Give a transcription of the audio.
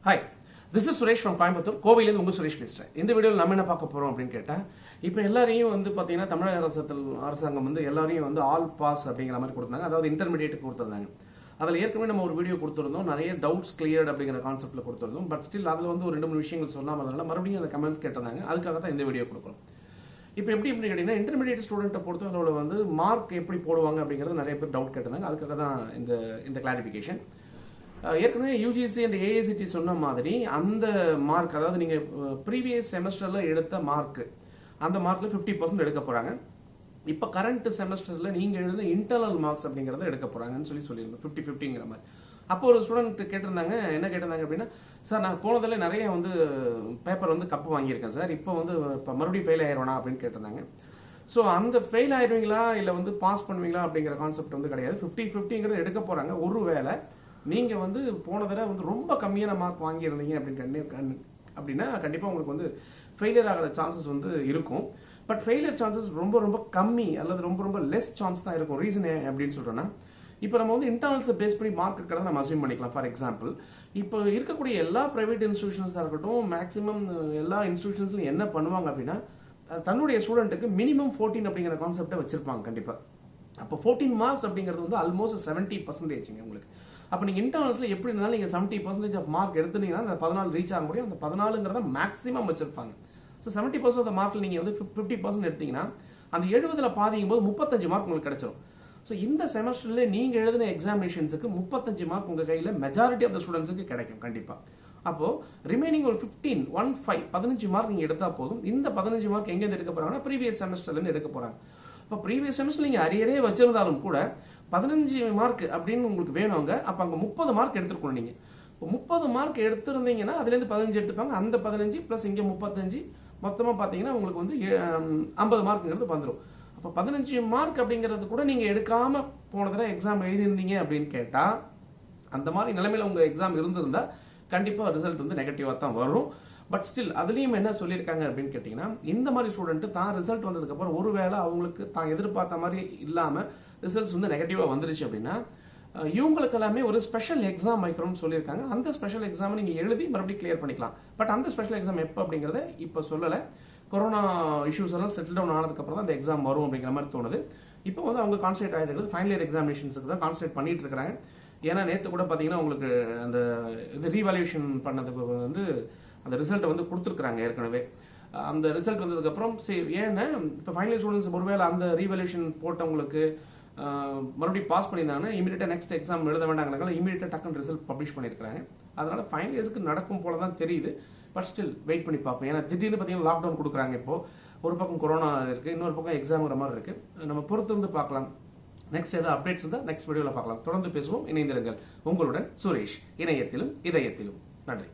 Hi, this is Suresh from Coimbatore. கோவையிலேருந்து உங்கள் சுரேஷ் பேசுகிறேன். இந்த வீடியோவில் நம்ம என்ன பார்க்க போகிறோம் அப்படின்னு கேட்டால், இப்போ எல்லாரையும் பார்த்தீங்கன்னா தமிழக அரசாங்கம் எல்லாரையும் ஆல் பாஸ் அப்படிங்கிற மாதிரி கொடுத்தாங்க. அதாவது இன்டர்மீடியேட் கொடுத்துருந்தாங்க. அதில் ஏற்கனவே நம்ம ஒரு வீடியோ கொடுத்துருந்தோம், நிறைய டவுட்ஸ் கிளியர்ட் அப்படிங்கிற கான்செப்ட்டில் கொடுத்துருந்தோம். பட் ஸ்டில் அதில் ஒரு 2-3 விஷயங்கள் சொல்லாமல் மறுபடியும் அந்த கமெண்ட்ஸ் கேட்டிருந்தாங்க. அதுக்காக தான் இந்த வீடியோ கொடுக்குறோம். இப்போ எப்படி கேட்டிங்கன்னா, இன்டர்மீடியேட் ஸ்டூடெண்ட்டை பொறுத்தவரை மார்க் எப்படி போடுவாங்க அப்படிங்கிறது நிறைய பேர் டவுட் கேட்டிருந்தாங்க. அதுக்காக தான் இந்த கிளாரிஃபிகேஷன். ஏற்கனவே யூஜிசி அண்ட் ஏஐசிடி சொன்ன மாதிரி அந்த மார்க், அதாவது நீங்கள் ப்ரீவியஸ் செமஸ்டரில் எடுத்த மார்க், அந்த மார்க்கில் 50% எடுக்க போகிறாங்க. இப்போ கரண்ட் செமஸ்டரில் நீங்கள் எழுத இன்டர்னல் மார்க்ஸ் அப்படிங்கிறத எடுக்க போகிறாங்கன்னு சொல்லியிருந்தோம். 50-50ங்கிற மாதிரி. அப்போ ஒரு ஸ்டூடெண்ட் கேட்டிருந்தாங்க, என்ன கேட்டிருந்தாங்க அப்படின்னா, சார் நான் போனதில் நிறைய பேப்பர் கப்பு வாங்கியிருக்கேன் சார், இப்போ மறுபடியும் ஃபெயில் ஆயிடுவேனா அப்படின்னு கேட்டிருந்தாங்க. ஸோ அந்த ஃபெயில் ஆயிடுவீங்களா இல்லை பாஸ் பண்ணுவீங்களா அப்படிங்கிற கான்செப்ட் கிடையாது. 50-50ங்கிறது எடுக்க போகிறாங்க. ஒருவேளை நீங்கள் போன தடவை ரொம்ப கம்மியான மார்க் வாங்கியிருந்தீங்க அப்படின்னா கண்டிப்பாக உங்களுக்கு ஃபெயிலியர் ஆகிற சான்சஸ் இருக்கும். பட் ஃபெயிலியர் சான்சஸ் ரொம்ப கம்மி அல்லது ரொம்ப லெஸ் சான்ஸ் தான் இருக்கும். ரீசன் அப்படின்னு சொல்கிறோன்னா, இப்போ நம்ம இன்டர்னல்ஸை பேஸ் பண்ணி மார்க் இருக்கிறத நம்ம அஸ்யூம் பண்ணிக்கலாம். ஃபார் எக்ஸாம்பிள், இப்போ இருக்கக்கூடிய எல்லா பிரைவேட் இன்ஸ்டிடியூஷன்ஸாக இருக்கட்டும், மேக்ஸிமம் எல்லா இன்ஸ்டிடியூஷன்ஸ்லையும் என்ன பண்ணுவாங்க அப்படின்னா, தன்னுடைய ஸ்டூடெண்ட்டுக்கு மினிமம் 14 அப்படிங்கிற கான்செப்டை வச்சிருப்பாங்க கண்டிப்பாக. அப்போ 14 மார்க்ஸ் அப்படிங்கிறது ஆல்மோஸ்ட் 70% உங்களுக்கு. அப்போ நீங்கள் இன்டர்னல்ஸில் எப்படி இருந்தாலும் நீங்கள் 70% ஆஃப் மார்க் எடுத்துனீங்கன்னா அந்த 14 ரீச் ஆக முடியும். அந்த 14ங்கிறத மேக்ஸிமம் வச்சிருப்பாங்க. ஸோ 70% ஆஃப் மார்க்கில் நீங்கள் 50% எடுத்தீங்கன்னா அந்த 70ல் பாதிக்கும் போது 35 மார்க் உங்களுக்கு கிடைச்சிடும். ஸோ இந்த செமஸ்டரில் நீங்கள் எழுதின எக்ஸாமினேஷன்ஸுக்கு 35 மார்க் உங்கள் கையில் மெஜாரிட்டி ஆஃப் த ஸ்டூடெண்ட்ஸுக்கு கிடைக்கும் கண்டிப்பாக. அப்போ ரிமைனிங் ஒரு 15 மார்க் நீங்கள் எடுத்தால் போதும். இந்த 15 மார்க் எங்கேருந்து எடுக்க போகிறாங்கன்னா ப்ரீவியஸ் செமஸ்டர்லேருந்து எடுக்க போகிறாங்க. இப்போ ப்ரீவியஸ் செமஸ்டர் நீங்கள் அரியரே வச்சிருந்தாலும் கூட 15 மார்க் அப்படின்னு உங்களுக்கு வேணுங்க. அப்போ அங்கே 30 மார்க் எடுத்துருக்கணும். நீங்கள் இப்போ 30 மார்க் எடுத்துருந்தீங்கன்னா அதுலேருந்து 15 எடுத்துப்பாங்க. அந்த 15 ப்ளஸ் இங்கே 35 மொத்தமாக பார்த்தீங்கன்னா உங்களுக்கு 50 மார்க்குங்கிறது வந்துடும். அப்போ 15 மார்க் அப்படிங்கிறது கூட நீங்கள் எடுக்காமல் போனதில் எக்ஸாம் எழுதியிருந்தீங்க அப்படின்னு கேட்டால், அந்த மாதிரி நிலைமையில் உங்கள் எக்ஸாம் இருந்திருந்தா கண்டிப்பாக ரிசல்ட் நெகட்டிவாக தான் வரும். பட் ஸ்டில் அதுலேயும் என்ன சொல்லியிருக்காங்க அப்படின்னு கேட்டிங்கன்னா, இந்த மாதிரி ஸ்டூடெண்ட் தான் ரிசல்ட் வந்ததுக்கப்புறம் ஒருவேளை அவங்களுக்கு தான் எதிர்பார்த்த மாதிரி இல்லாமல் ரிசல்ட்ஸ் நெகட்டிவாக வந்துருச்சு அப்படின்னா, இவங்களுக்கு எல்லாமே ஒரு ஸ்பெஷல் எக்ஸாம் வைக்கிறோம்னு சொல்லியிருக்காங்க. அந்த ஸ்பெஷல் எக்ஸாம் நீங்கள் எழுதி மறுபடியும் கிளியர் பண்ணிக்கலாம். பட் அந்த ஸ்பெஷல் எக்ஸாம் எப்போ அப்படிங்கிறத இப்போ சொல்லலை. கொரோனா இஷ்யூஸ் எல்லாம் செட்டில் டவுன் ஆனதுக்கப்புறம் தான் அந்த எக்ஸாம் வரும் அப்படிங்கிற மாதிரி தோணுது. இப்போ அவங்க கான்சன்ட்ரேட் ஆகிட்டு ஃபைனல் இயர் எக்ஸாமினேஷன்ஸுக்கு தான் கான்சன்ட்ரேட் பண்ணிட்டு இருக்காங்க. ஏன்னா நேற்று கூட பார்த்தீங்கன்னா உங்களுக்கு அந்த ரீவால்யூஷன் பண்ணதுக்கு அந்த ரிசல்ட்டை கொடுத்துருக்குறாங்க ஏற்கனவே. அந்த ரிசல்ட் வந்ததுக்கப்புறம் ஏன்னா இப்போ ஃபைனல் ஸ்டூடெண்ட்ஸ் ஒருவேளை அந்த ரீவால்யூஷன் போட்டவங்களுக்கு மறுபடியும் பாஸ் பண்ணியிருந்தாங்கன்னா இமீடியட்டாக நெக்ஸ்ட் எக்ஸாம் எழுத வேண்டாங்கிறதுனால இமீடியட்டாக டக்குன்னு ரிசல்ட் பப்ளிஷ் பண்ணியிருக்காங்க. அதனால ஃபைனல் இயர்ஸ்க்கு நடக்கும் போல தான் தெரியுது. பட் ஸ்டில் வெயிட் பண்ணி பார்ப்போம். ஏன்னா திடீர்னு பார்த்தீங்கன்னா லாக்டவுன் கொடுக்குறாங்க. இப்போ ஒரு பக்கம் கொரோனா இருக்குது, இன்னொரு பக்கம் எக்ஸாம்ங்கிற மாதிரி இருக்குது. நம்ம பொறுத்து பார்க்கலாம். நெக்ஸ்ட் ஏதாவது அப்டேட்ஸ் இருந்தால் நெக்ஸ்ட் வீடியோவில் பார்க்கலாம். தொடர்ந்து பேசுவோம். இணைந்திருங்கள். உங்களுடன் சுரேஷ், இணையத்திலும் இதயத்திலும். நன்றி.